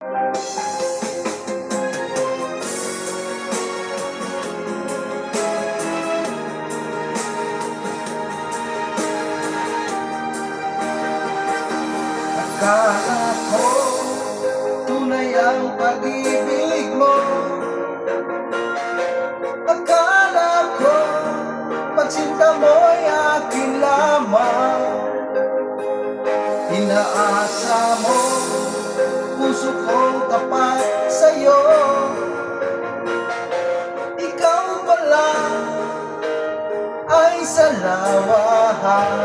Akala ko tunay ang pag-ibig mo. Akala ko pagsinta mo'y akin lamang. Inaasa mo puso kong tapat sa'yo. Ikaw pala ay salawahan.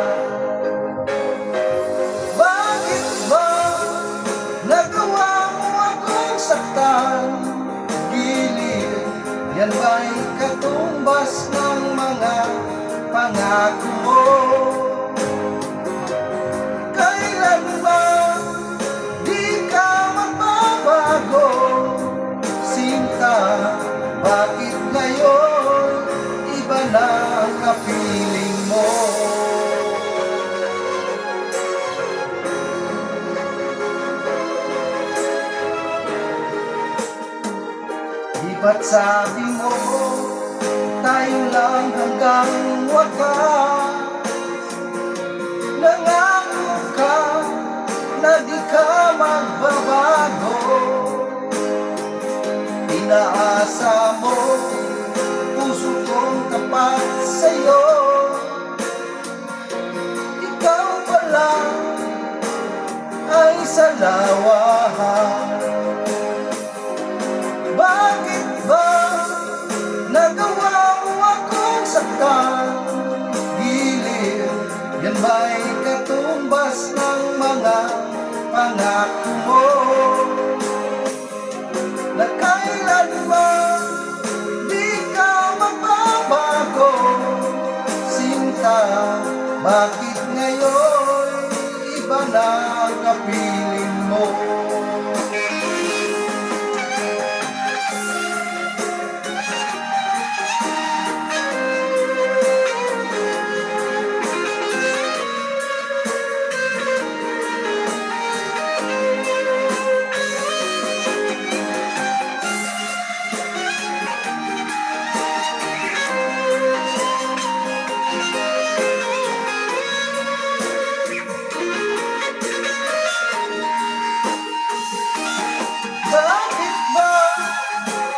Yan ba'y katumbas ng mga pangako mo? Kailan ba di ka magbabago? Sinta, bakit ngayon iba na ang kapiling mo? Ba't sabi mo, tayo lang hanggang wakas? Nangako ka na di ka magbabago. Inaasa mo, puso kong tapat sa'yo. Ikaw pala ay salawahan. Bakit ba nagawa mo akong saktan? Giliw, yan ba'y katumbas ng mga pangako mo? Na kailanman di ka magbabago. Sinta, bakit ngayon iba na ang kapiling mo?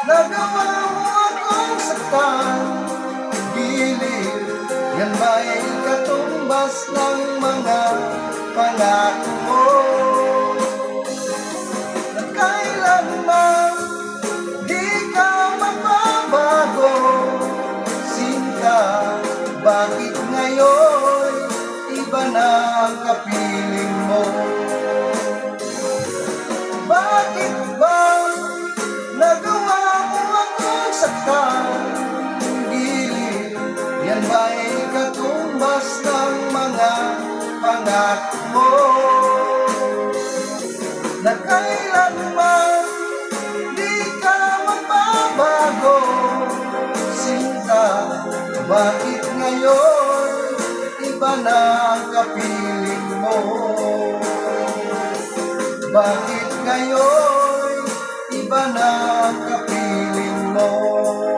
Nagawa mo akong saktan. Giliw, yan ba'y katumbas ng mga pangako mo? Na kailanman di ka magbabago. Sinta, bakit ngayon iba na ang kapiling mo? Bakit ba nagawa saktan? Giliw, yan ba'y katumbas ng mga pangako mo? Na kailanman di ka magbabago. Sinta, bakit ngayon iba na ang kapiling mo? Bakit ngayon iba na ang kapiling mo?